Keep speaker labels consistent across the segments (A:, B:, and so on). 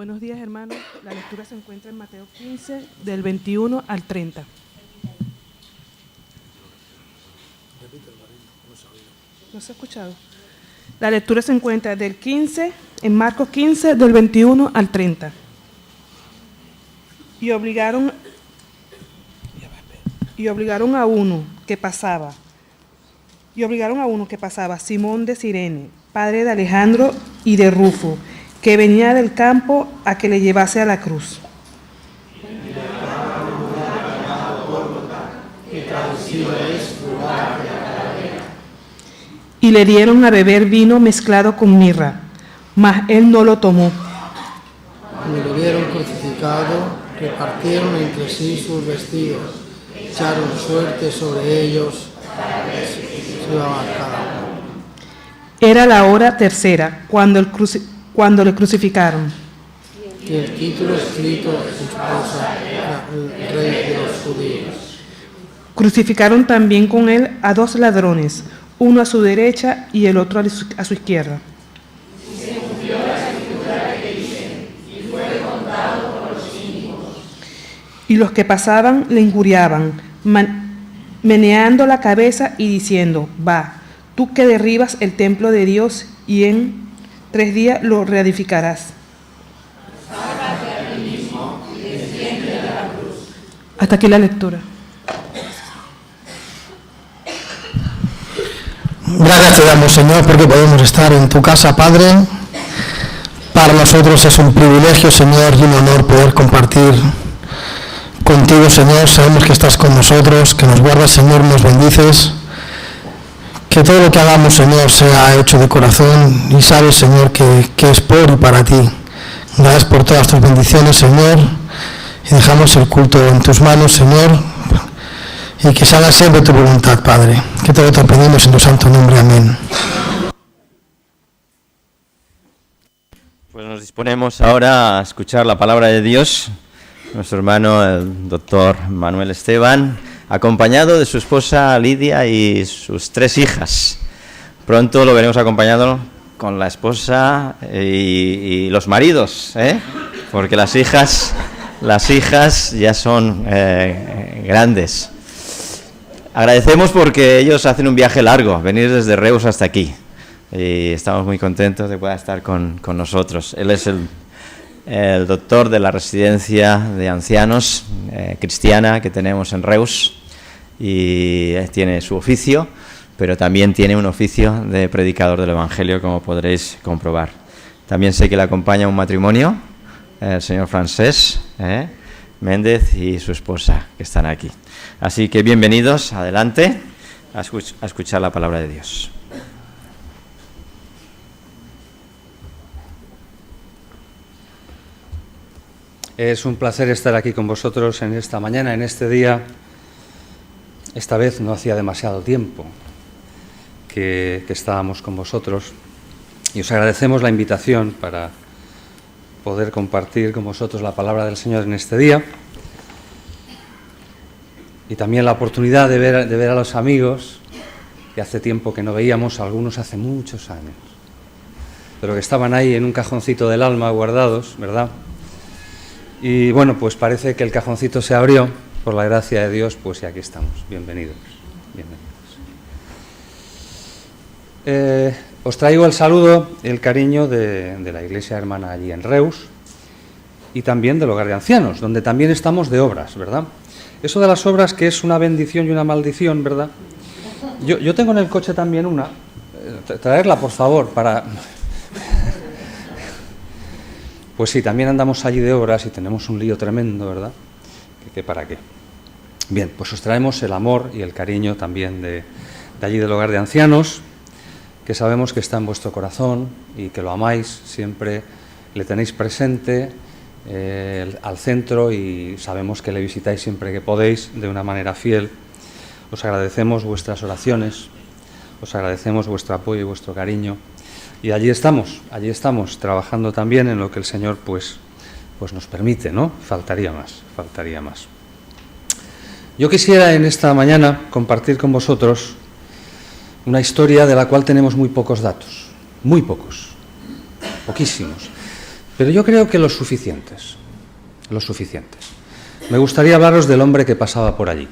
A: Buenos días, hermanos. La lectura se encuentra en Mateo 15, del 21 al 30. ¿No se ha escuchado? La lectura se encuentra del 15, en Marcos 15, del 21 al 30. Y obligaron a uno que pasaba, Simón de Cirene, padre de Alejandro y de Rufo, que venía del campo a que le llevase a la cruz. Y le dieron a beber vino mezclado con mirra, mas él no lo tomó.
B: Cuando lo vieron crucificado, repartieron entre sí sus vestidos, echaron suerte sobre ellos, se iban a cada uno.
A: Era la hora tercera, cuando le crucificaron.
B: Y el título escrito en su esposa era el Rey de los Judíos.
A: Crucificaron también con él a 2 ladrones, uno a su derecha y el otro a su izquierda. Y los que pasaban le injuriaban, meneando la cabeza y diciendo: va, tú que derribas el templo de Dios y en 3 días lo reedificarás. Hasta aquí la lectura.
B: Gracias te damos, Señor, porque podemos estar en tu casa, Padre. Para nosotros es un privilegio, Señor, y un honor poder compartir contigo, Señor. Sabemos que estás con nosotros, que nos guardas, Señor, nos bendices. Que todo lo que hagamos, Señor, sea hecho de corazón y sabes, Señor, que es por y para ti. Gracias por todas tus bendiciones, Señor, y dejamos el culto en tus manos, Señor, y que se haga siempre tu voluntad, Padre. Que todo te pedimos en tu santo nombre. Amén.
C: Pues nos disponemos ahora a escuchar la palabra de Dios. Nuestro hermano, el doctor Manuel Esteban, acompañado de su esposa Lidia y sus 3 hijas. Pronto lo veremos acompañado con la esposa y los maridos, porque las hijas ya son grandes. Agradecemos porque ellos hacen un viaje largo, venir desde Reus hasta aquí, y estamos muy contentos de poder estar con nosotros. Él es el doctor de la residencia de ancianos cristiana que tenemos en Reus, y tiene su oficio, pero también tiene un oficio de predicador del Evangelio, como podréis comprobar. También sé que le acompaña un matrimonio, el señor Francés Méndez y su esposa, que están aquí. Así que bienvenidos, adelante, a escuchar la palabra de Dios.
D: Es un placer estar aquí con vosotros en esta mañana, en este día. Esta vez no hacía demasiado tiempo que estábamos con vosotros, y os agradecemos la invitación para poder compartir con vosotros la palabra del Señor en este día, y también la oportunidad de ver a los amigos que hace tiempo que no veíamos, algunos hace muchos años, pero que estaban ahí en un cajoncito del alma guardados, ¿verdad? Y bueno, pues parece que el cajoncito se abrió, por la gracia de Dios, pues y aquí estamos. Bienvenidos, bienvenidos. Os traigo el saludo, el cariño de la iglesia hermana allí en Reus, y también del hogar de ancianos, donde también estamos de obras, ¿verdad? Eso de las obras, que es una bendición y una maldición, ¿verdad? Yo tengo en el coche también una, traerla por favor, para... Pues sí, también andamos allí de obras y tenemos un lío tremendo, ¿verdad? ¿Qué para qué? Bien, pues os traemos el amor y el cariño también de allí del hogar de ancianos, que sabemos que está en vuestro corazón y que lo amáis, siempre le tenéis presente al centro, y sabemos que le visitáis siempre que podéis de una manera fiel. Os agradecemos vuestras oraciones, os agradecemos vuestro apoyo y vuestro cariño, y allí estamos trabajando también en lo que el Señor pues nos permite, ¿no? Faltaría más. Yo quisiera en esta mañana compartir con vosotros una historia de la cual tenemos muy pocos datos, muy pocos, poquísimos, Pero yo creo que los suficientes. Los suficientes. Me gustaría hablaros del hombre que pasaba por allí,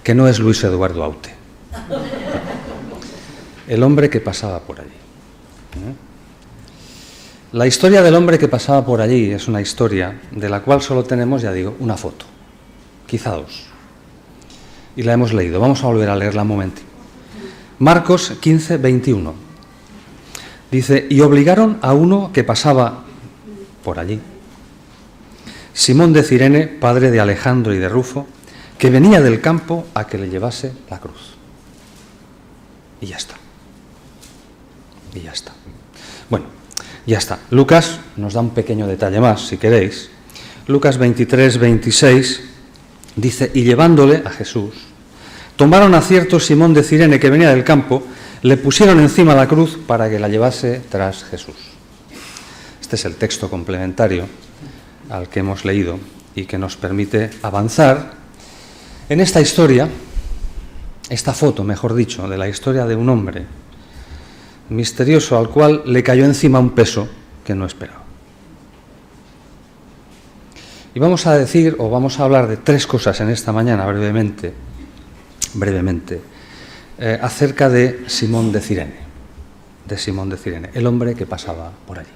D: que no es Luis Eduardo Aute. El hombre que pasaba por allí. La historia del hombre que pasaba por allí es una historia de la cual solo tenemos, ya digo, una foto, quizá dos. Y la hemos leído. Vamos a volver a leerla un momentito. Marcos 15, 21. Dice, y obligaron a uno que pasaba por allí, Simón de Cirene, padre de Alejandro y de Rufo, que venía del campo a que le llevase la cruz. Y ya está. Y ya está. Bueno, ya está. Lucas nos da un pequeño detalle más, si queréis. Lucas 23, 26 dice, y llevándole a Jesús, tomaron a cierto Simón de Cirene que venía del campo, le pusieron encima la cruz para que la llevase tras Jesús. Este es el texto complementario al que hemos leído y que nos permite avanzar en esta historia, esta foto, mejor dicho, de la historia de un hombre misterioso al cual le cayó encima un peso que no esperaba. Y vamos a decir, o vamos a hablar de tres cosas en esta mañana, brevemente, acerca de Simón de Cirene, el hombre que pasaba por allí.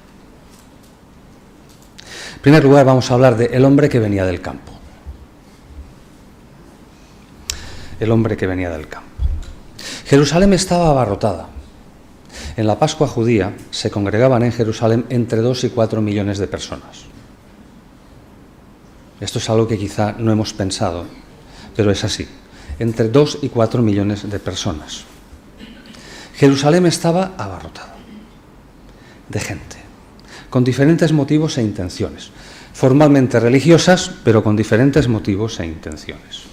D: En primer lugar, vamos a hablar de el hombre que venía del campo. El hombre que venía del campo. Jerusalén estaba abarrotada. En la Pascua judía se congregaban en Jerusalén entre 2 y 4 millones de personas. Esto es algo que quizá no hemos pensado, pero es así. Entre 2 y 4 millones de personas. Jerusalén estaba abarrotada de gente, con diferentes motivos e intenciones, formalmente religiosas, pero con diferentes motivos e intenciones.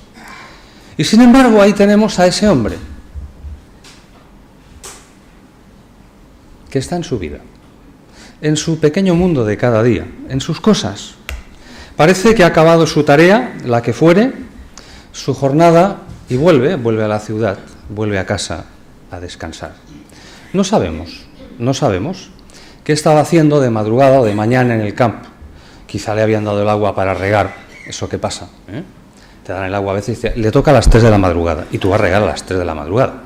D: Y sin embargo, ahí tenemos a ese hombre que está en su vida, en su pequeño mundo de cada día, en sus cosas. Parece que ha acabado su tarea, la que fuere, su jornada, y vuelve a la ciudad, vuelve a casa a descansar. No sabemos qué estaba haciendo de madrugada o de mañana en el campo. Quizá le habían dado el agua para regar, eso que pasa, ¿eh? Te dan el agua a veces y le toca a las 3 de la madrugada, y tú vas a regar a las 3 de la madrugada.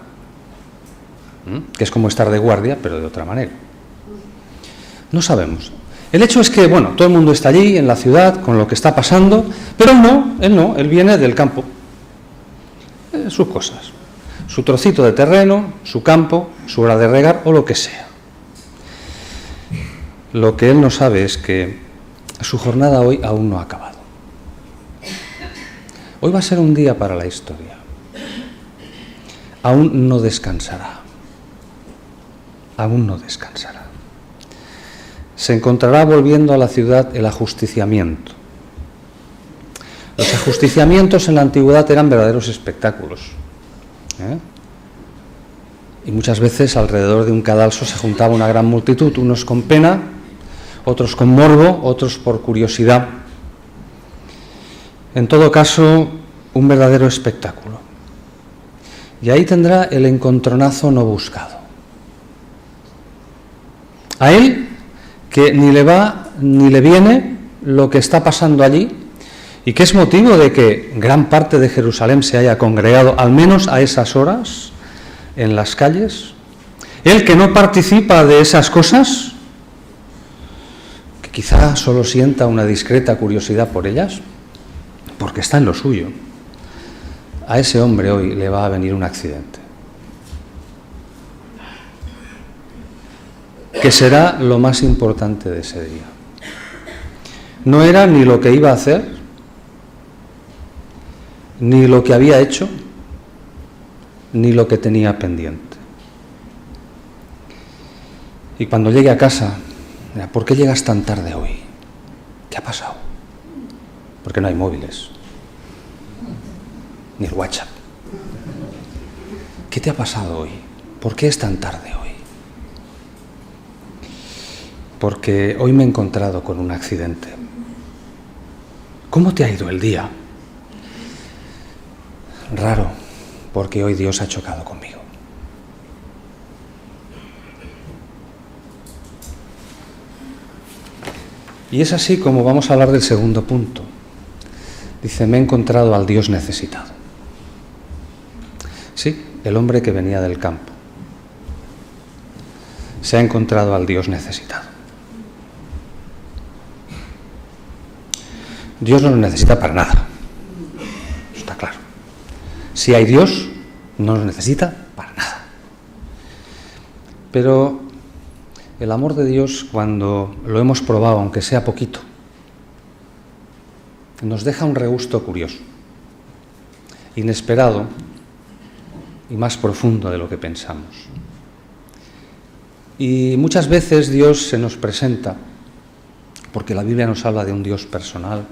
D: Que es como estar de guardia, pero de otra manera. No sabemos. El hecho es que, bueno, todo el mundo está allí, en la ciudad, con lo que está pasando, pero él viene del campo. Sus cosas, su trocito de terreno, su campo, su hora de regar o lo que sea. Lo que él no sabe es que su jornada hoy aún no ha acabado. Hoy va a ser un día para la historia. Aún no descansará. Aún no descansará. Se encontrará volviendo a la ciudad el ajusticiamiento. Los ajusticiamientos en la antigüedad eran verdaderos espectáculos. Y muchas veces alrededor de un cadalso se juntaba una gran multitud, unos con pena, otros con morbo, otros por curiosidad. En todo caso, un verdadero espectáculo. Y ahí tendrá el encontronazo no buscado. A él, que ni le va ni le viene lo que está pasando allí, y que es motivo de que gran parte de Jerusalén se haya congregado, al menos a esas horas, en las calles. Él que no participa de esas cosas, que quizá solo sienta una discreta curiosidad por ellas, porque está en lo suyo. A ese hombre hoy le va a venir un accidente, que será lo más importante de ese día. No era ni lo que iba a hacer, ni lo que había hecho, ni lo que tenía pendiente. Y cuando llegue a casa, dirá, ¿por qué llegas tan tarde hoy? ¿Qué ha pasado? Porque no hay móviles, ni el WhatsApp. ¿Qué te ha pasado hoy? ¿Por qué es tan tarde hoy? Porque hoy me he encontrado con un accidente. ¿Cómo te ha ido el día? Raro, porque hoy Dios ha chocado conmigo. Y es así como vamos a hablar del segundo punto. Dice, me he encontrado al Dios necesitado. Sí, el hombre que venía del campo se ha encontrado al Dios necesitado. Dios no nos necesita para nada, eso está claro. Si hay Dios, no nos necesita para nada. Pero el amor de Dios, cuando lo hemos probado, aunque sea poquito, nos deja un regusto curioso, inesperado y más profundo de lo que pensamos. Y muchas veces Dios se nos presenta, porque la Biblia nos habla de un Dios personal,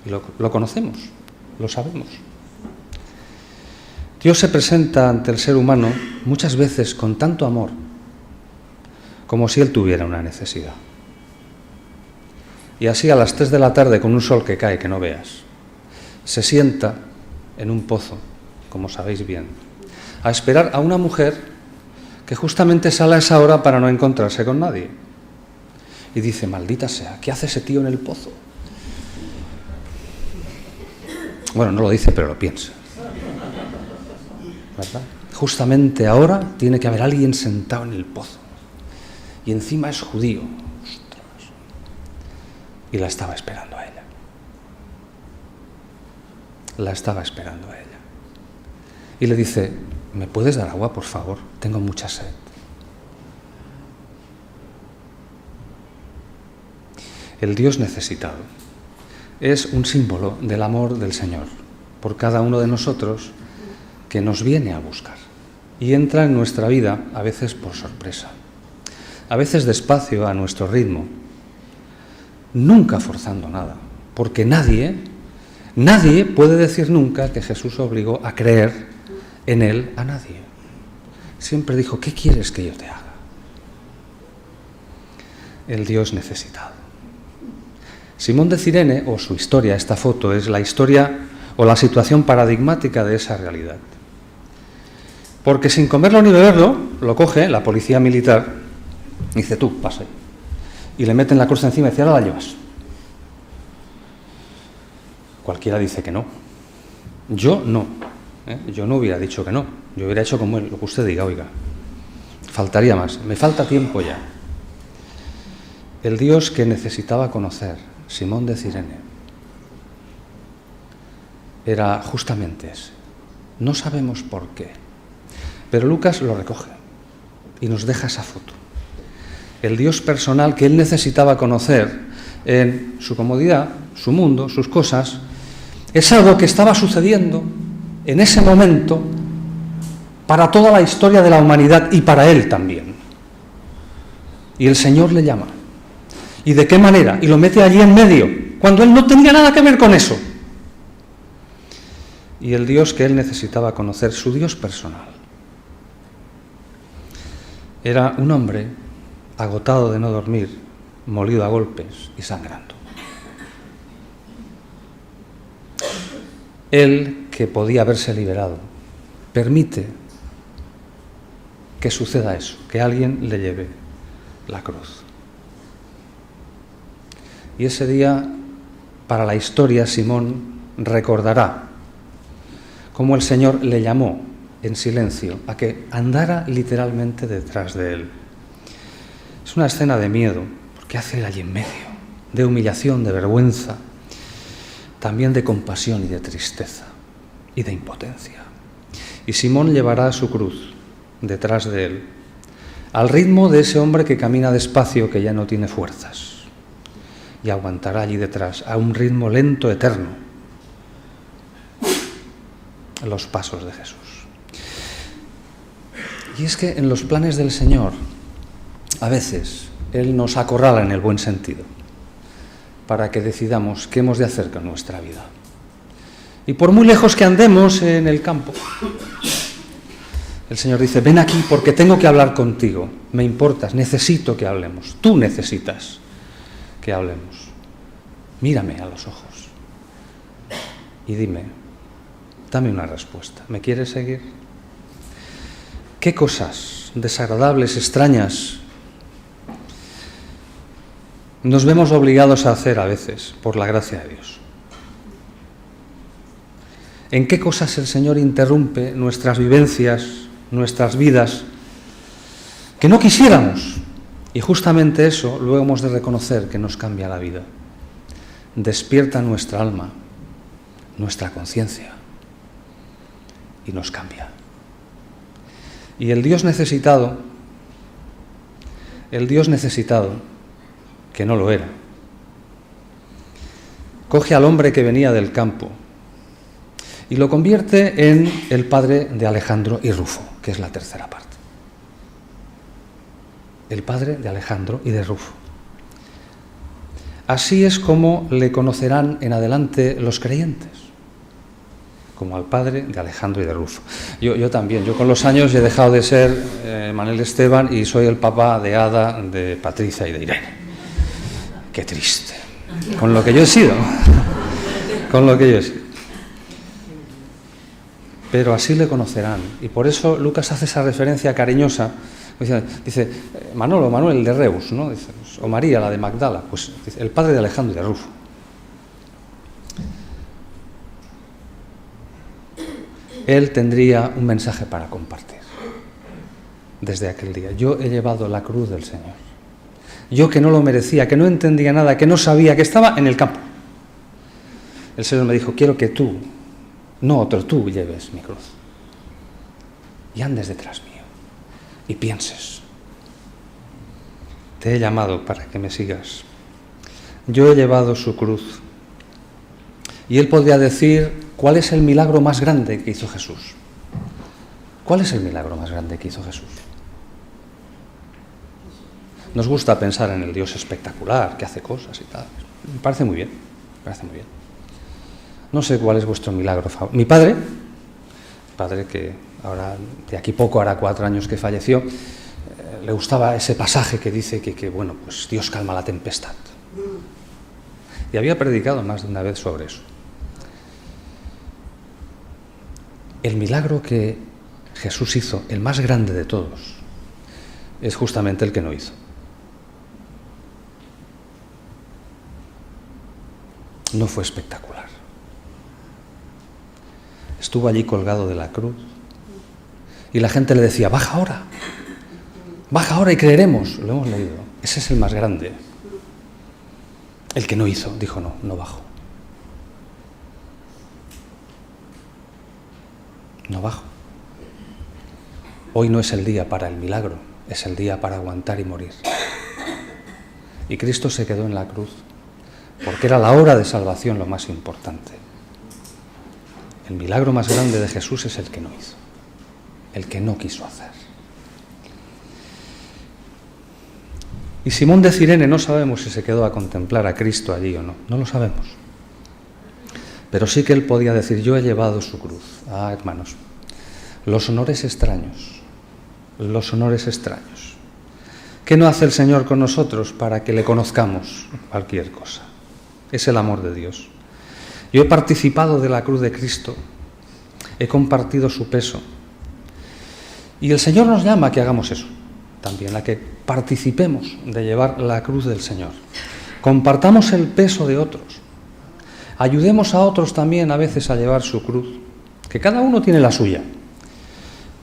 D: y lo conocemos, lo sabemos. Dios se presenta ante el ser humano muchas veces con tanto amor, como si Él tuviera una necesidad. Y así a las 3 de la tarde, con un sol que cae, que no veas, se sienta en un pozo, como sabéis bien, a esperar a una mujer que justamente sale a esa hora para no encontrarse con nadie. Y dice, maldita sea, ¿qué hace ese tío en el pozo? Bueno, no lo dice, pero lo piensa, ¿verdad? Justamente ahora tiene que haber alguien sentado en el pozo. Y encima es judío. Ostras. Y la estaba esperando a ella. La estaba esperando a ella. Y le dice, ¿me puedes dar agua, por favor? Tengo mucha sed. El Dios necesitado es un símbolo del amor del Señor por cada uno de nosotros, que nos viene a buscar y entra en nuestra vida a veces por sorpresa, a veces despacio, a nuestro ritmo, nunca forzando nada, porque nadie puede decir nunca que Jesús obligó a creer en Él a nadie. Siempre dijo, ¿qué quieres que yo te haga? El Dios necesitado. Simón de Cirene, o su historia, esta foto, es la historia o la situación paradigmática de esa realidad. Porque sin comerlo ni beberlo, lo coge la policía militar y dice, tú, pasa ahí. Y le meten la cruz encima y dice, ahora la llevas. Cualquiera dice que no. Yo no. Yo no hubiera dicho que no. Yo hubiera hecho como él, lo que usted diga, oiga. Faltaría más. Me falta tiempo ya. El Dios que necesitaba conocer Simón de Cirene era justamente ese. No sabemos por qué, pero Lucas lo recoge y nos deja esa foto. El Dios personal que él necesitaba conocer en su comodidad, su mundo, sus cosas, es algo que estaba sucediendo en ese momento para toda la historia de la humanidad y para él también. Y el Señor le llama. ¿Y de qué manera? Y lo mete allí en medio, cuando él no tenía nada que ver con eso. Y el Dios que él necesitaba conocer, su Dios personal, era un hombre agotado de no dormir, molido a golpes y sangrando. Él, que podía haberse liberado, permite que suceda eso, que alguien le lleve la cruz. Y ese día, para la historia, Simón recordará cómo el Señor le llamó en silencio a que andara literalmente detrás de él. Es una escena de miedo, porque hace él allí en medio, de humillación, de vergüenza, también de compasión y de tristeza y de impotencia. Y Simón llevará su cruz detrás de él, al ritmo de ese hombre que camina despacio, que ya no tiene fuerzas, y aguantará allí detrás, a un ritmo lento, eterno, los pasos de Jesús. Y es que en los planes del Señor, a veces, Él nos acorrala en el buen sentido, para que decidamos qué hemos de hacer con nuestra vida. Y por muy lejos que andemos en el campo, el Señor dice, ven aquí porque tengo que hablar contigo, me importas, necesito que hablemos, tú necesitas que hablemos. Mírame a los ojos y dime, dame una respuesta. ¿Me quieres seguir? ¿Qué cosas desagradables, extrañas, nos vemos obligados a hacer a veces, por la gracia de Dios. ¿En qué cosas el Señor interrumpe nuestras vivencias, nuestras vidas, que no quisiéramos? Y justamente eso luego hemos de reconocer que nos cambia la vida. Despierta nuestra alma, nuestra conciencia, y nos cambia. Y el Dios necesitado, que no lo era, coge al hombre que venía del campo y lo convierte en el padre de Alejandro y Rufo, que es la tercera parte. El padre de Alejandro y de Rufo. Así es como le conocerán en adelante los creyentes, como al padre de Alejandro y de Rufo. Yo también, yo con los años he dejado de ser Manuel Esteban y soy el papá de Ada, de Patricia y de Irene. Qué triste, con lo que yo he sido, Pero así le conocerán, y por eso Lucas hace esa referencia cariñosa. Dice Manuel de Reus, ¿no? Dice, o María, la de Magdala, pues dice, el padre de Alejandro y de Rufo. Él tendría un mensaje para compartir desde aquel día. Yo he llevado la cruz del Señor. Yo que no lo merecía, que no entendía nada, que no sabía, que estaba en el campo. El Señor me dijo, quiero que tú, no otro, tú lleves mi cruz. Y andes detrás mío. Y pienses, te he llamado para que me sigas. Yo he llevado su cruz. Y él podría decir, ¿cuál es el milagro más grande que hizo Jesús? ¿Cuál es el milagro más grande que hizo Jesús? Nos gusta pensar en el Dios espectacular, que hace cosas y tal. Me parece muy bien, No sé cuál es vuestro milagro favorito. Mi padre que ahora, de aquí poco, hará 4 años que falleció, le gustaba ese pasaje que dice que bueno, pues Dios calma la tempestad. Y había predicado más de una vez sobre eso. El milagro que Jesús hizo, el más grande de todos, es justamente el que no hizo. No fue espectacular. Estuvo allí colgado de la cruz y la gente le decía, baja ahora y creeremos. Lo hemos leído. Ese es el más grande. El que no hizo, dijo, no bajo. No bajo. Hoy no es el día para el milagro, es el día para aguantar y morir. Y Cristo se quedó en la cruz, porque era la hora de salvación lo más importante. El milagro más grande de Jesús es el que no hizo, el que no quiso hacer. Y Simón de Cirene no sabemos si se quedó a contemplar a Cristo allí o no, no lo sabemos. Pero sí que él podía decir, yo he llevado su cruz. Ah, hermanos, los honores extraños. ¿Qué no hace el Señor con nosotros para que le conozcamos? Cualquier cosa. Es el amor de Dios. Yo he participado de la cruz de Cristo, he compartido su peso. Y el Señor nos llama a que hagamos eso, también a que participemos de llevar la cruz del Señor. Compartamos el peso de otros. Ayudemos a otros también a veces a llevar su cruz, que cada uno tiene la suya.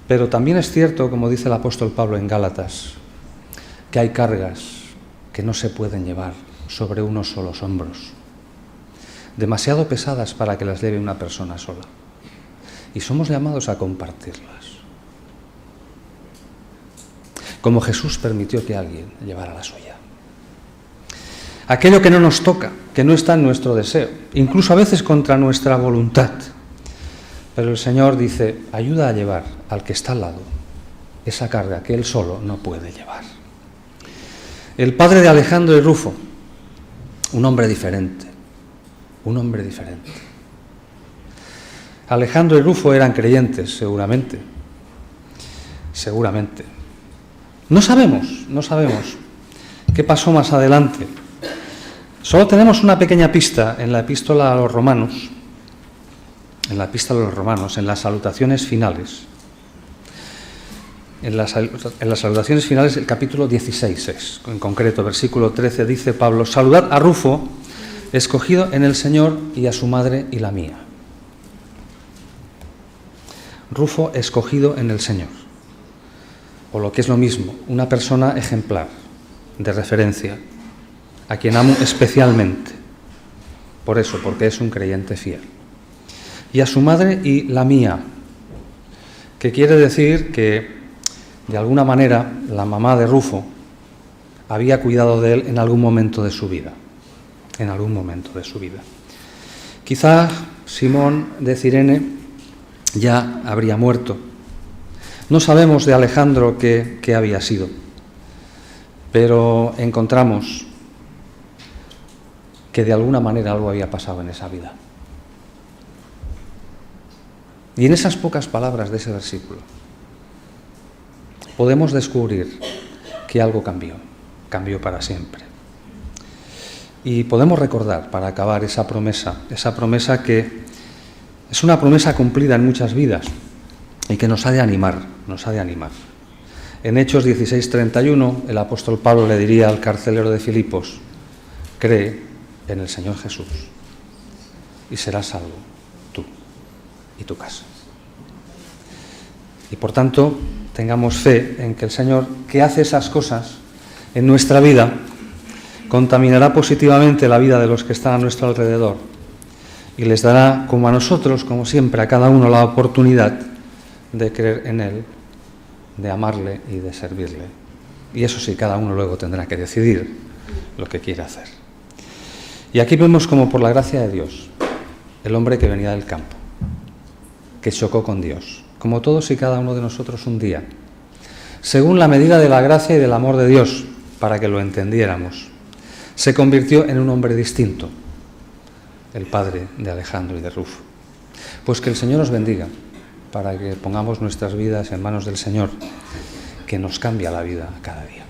D: Pero también es cierto, como dice el apóstol Pablo en Gálatas, que hay cargas que no se pueden llevar sobre unos solos hombros, demasiado pesadas para que las lleve una persona sola. Y somos llamados a compartirlas. Como Jesús permitió que alguien llevara la suya. Aquello que no nos toca, que no está en nuestro deseo, incluso a veces contra nuestra voluntad. Pero el Señor dice, ayuda a llevar al que está al lado esa carga que él solo no puede llevar. El padre de Alejandro y Rufo, un hombre diferente. Alejandro y Rufo eran creyentes, seguramente. No sabemos qué pasó más adelante. Solo tenemos una pequeña pista en la epístola a los romanos, en las salutaciones finales. en las saludaciones finales del capítulo 16, en concreto, versículo 13, dice Pablo: saludad a Rufo, escogido en el Señor, y a su madre y la mía. Rufo, escogido en el Señor. O lo que es lo mismo, una persona ejemplar, de referencia, a quien amo especialmente. Por eso, porque es un creyente fiel. Y a su madre y la mía, que quiere decir que, de alguna manera, la mamá de Rufo había cuidado de él en algún momento de su vida. En algún momento de su vida. Quizá Simón de Cirene ya habría muerto. No sabemos de Alejandro qué había sido, pero encontramos que de alguna manera algo había pasado en esa vida. Y en esas pocas palabras de ese versículo podemos descubrir que algo cambió para siempre. Y podemos recordar, para acabar, esa promesa que es una promesa cumplida en muchas vidas y que nos ha de animar. En Hechos 16:31, el apóstol Pablo le diría al carcelero de Filipos: cree en el Señor Jesús y serás salvo, tú y tu casa. Y por tanto, tengamos fe en que el Señor, que hace esas cosas en nuestra vida, contaminará positivamente la vida de los que están a nuestro alrededor y les dará, como a nosotros, como siempre, a cada uno la oportunidad de creer en Él, de amarle y de servirle. Y eso sí, cada uno luego tendrá que decidir lo que quiere hacer. Y aquí vemos como, por la gracia de Dios, el hombre que venía del campo, que chocó con Dios, como todos y cada uno de nosotros un día, según la medida de la gracia y del amor de Dios, para que lo entendiéramos, se convirtió en un hombre distinto, el padre de Alejandro y de Rufo. Pues que el Señor os bendiga, para que pongamos nuestras vidas en manos del Señor, que nos cambia la vida cada día.